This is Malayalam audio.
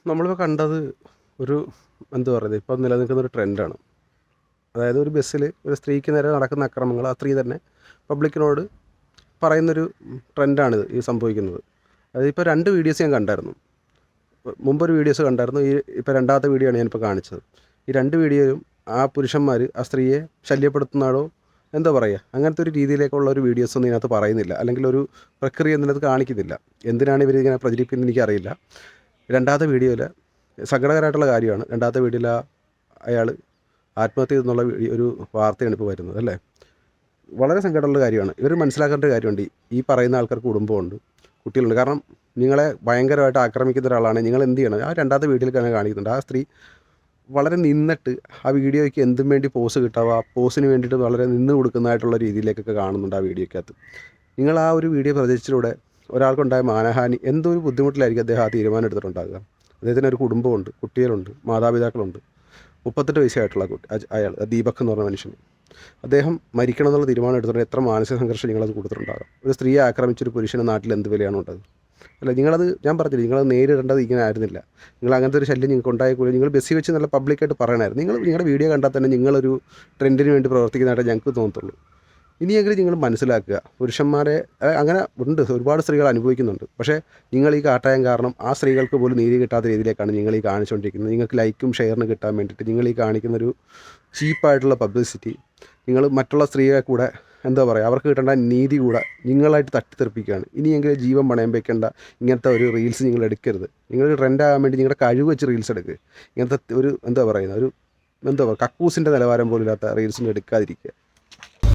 നമ്മളിപ്പോൾ കണ്ടത് ഒരു എന്താ പറയുന്നത് ഇപ്പോൾ നിലനിൽക്കുന്ന ഒരു ട്രെൻഡാണ്. അതായത് ഒരു ബസ്സിൽ ഒരു സ്ത്രീക്ക് നേരെ നടക്കുന്ന അക്രമങ്ങൾ ആ സ്ത്രീ തന്നെ പബ്ലിക്കിനോട് പറയുന്നൊരു ട്രെൻഡാണിത് ഈ സംഭവിക്കുന്നത്. അതായത് ഇപ്പോൾ 2 വീഡിയോസ് ഞാൻ കണ്ടായിരുന്നു. മുമ്പൊരു വീഡിയോസ് കണ്ടായിരുന്നു. ഇപ്പോൾ രണ്ടാമത്തെ വീഡിയോ ആണ് ഞാനിപ്പോൾ കാണിച്ചത്. ഈ 2 വീഡിയോയും ആ പുരുഷന്മാർ ആ സ്ത്രീയെ ശല്യപ്പെടുത്തുന്നതാണോ എന്താ പറയുക, അങ്ങനത്തെ ഒരു രീതിയിലേക്കുള്ള ഒരു വീഡിയോസൊന്നും ഇതിനകത്ത് പറയുന്നില്ല, അല്ലെങ്കിൽ ഒരു പ്രക്രിയ ഇതിനകത്ത് കാണിക്കുന്നില്ല. എന്തിനാണ് ഇവരിങ്ങനെ പ്രചരിപ്പിക്കുന്നത് എനിക്കറിയില്ല. രണ്ടാമത്തെ വീഡിയോയിൽ സങ്കടകരമായിട്ടുള്ള കാര്യമാണ്. രണ്ടാമത്തെ വീഡിയോയിൽ അയാൾ ആത്മഹത്യ ചെയ്തെന്നുള്ള ഒരു വാർത്തയാണ് ഇപ്പോൾ വരുന്നത് അല്ലേ. വളരെ സങ്കടമുള്ള കാര്യമാണ്. ഇവർ മനസ്സിലാക്കേണ്ട ഒരു കാര്യമുണ്ട്, ഈ പറയുന്ന ആൾക്കാർക്ക് കുടുംബമുണ്ട്, കുട്ടികളുണ്ട്. കാരണം നിങ്ങളെ ഭയങ്കരമായിട്ട് ആക്രമിക്കുന്ന ഒരാളാണ്, നിങ്ങൾ എന്ത് ചെയ്യണം? ആ രണ്ടാമത്തെ വീഡിയോയിൽ തന്നെ കാണിക്കുന്നുണ്ട്. ആ സ്ത്രീ വളരെ നിന്നിട്ട് ആ വീഡിയോയ്ക്ക് എന്തും വേണ്ടി പോസ് കിട്ടാവോ ആ പോസിന് വേണ്ടിയിട്ട് വളരെ നിന്ന് കൊടുക്കുന്നതായിട്ടുള്ള രീതിയിലേക്കൊക്കെ കാണുന്നുണ്ട് ആ വീഡിയോയ്ക്കകത്ത്. നിങ്ങൾ ആ ഒരു വീഡിയോ പ്രചരിച്ചതിലൂടെ ഒരാൾക്കുണ്ടായ മാനഹാനി എന്തോ ഒരു ബുദ്ധിമുട്ടിലായിരിക്കും അദ്ദേഹം ആ തീരുമാനം എടുത്തിട്ടുണ്ടാകുക. അദ്ദേഹത്തിന് ഒരു കുടുംബമുണ്ട്, കുട്ടികളുണ്ട്, മാതാപിതാക്കളുണ്ട്. 38 വയസ്സായിട്ടുള്ള അയാൾ ദീപക് എന്ന് പറഞ്ഞ മനുഷ്യൻ, അദ്ദേഹം മരിക്കണം എന്നുള്ള തീരുമാനം എടുത്തിട്ട് എത്ര മാനസിക സംഘർഷം നിങ്ങളത് കൊടുത്തിട്ടുണ്ടാകാം. ഒരു സ്ത്രീയെ ആക്രമിച്ചൊരു പുരുഷന് നാട്ടിൽ എന്ത് വിലയാണ് ഉണ്ടത്? അല്ല, നിങ്ങളത് ഞാൻ പറഞ്ഞില്ല, നിങ്ങളത് നേരിടേണ്ടത് ഇങ്ങനെ ആയിരുന്നില്ല. നിങ്ങൾ അങ്ങനത്തെ ഒരു ശല്യം നിങ്ങൾക്ക് ഉണ്ടായിക്കൂല. നിങ്ങൾ ബസ്സിൽ വെച്ച് നല്ല പബ്ലിക്കായിട്ട് പറയണമായിരുന്നു. നിങ്ങളുടെ വീഡിയോ കണ്ടാൽ തന്നെ നിങ്ങളൊരു ട്രെൻഡിന് വേണ്ടി പ്രവർത്തിക്കുന്നതായിട്ട് ഞങ്ങൾക്ക് തോന്നത്തുള്ളൂ. ഇനിയെങ്കിലും നിങ്ങൾ മനസ്സിലാക്കുക, പുരുഷന്മാരെ അങ്ങനെ ഉണ്ട്, ഒരുപാട് സ്ത്രീകൾ അനുഭവിക്കുന്നുണ്ട്. പക്ഷേ നിങ്ങൾ ഈ കാട്ടായം കാരണം ആ സ്ത്രീകൾക്ക് പോലും നീതി കിട്ടാത്ത രീതിയിലേക്കാണ് നിങ്ങൾ ഈ കാണിച്ചുകൊണ്ടിരിക്കുന്നത്. നിങ്ങൾക്ക് ലൈക്കും ഷെയറിന് കിട്ടാൻ വേണ്ടിയിട്ട് നിങ്ങൾ ഈ കാണിക്കുന്നൊരു ചീപ്പായിട്ടുള്ള പബ്ലിസിറ്റി, നിങ്ങൾ മറ്റുള്ള സ്ത്രീകളെ കൂടെ എന്താ പറയുക, അവർക്ക് കിട്ടേണ്ട നീതി കൂടെ നിങ്ങളായിട്ട് തട്ടിത്തെറിപ്പിക്കുകയാണ്. ഇനിയെങ്കിലും ജീവൻ പണയം വെക്കേണ്ട ഇങ്ങനത്തെ ഒരു റീൽസ് നിങ്ങൾ എടുക്കരുത്. നിങ്ങൾ ട്രെൻഡാകാൻ വേണ്ടി നിങ്ങളുടെ കഴിവ് വെച്ച് റീൽസ് എടുക്കുക. ഇങ്ങനത്തെ ഒരു എന്താ പറയുക, ഒരു എന്താ പറയുക, കക്കൂസിൻ്റെ നിലവാരം പോലില്ലാത്ത റീൽസൊന്നും എടുക്കാതിരിക്കുക.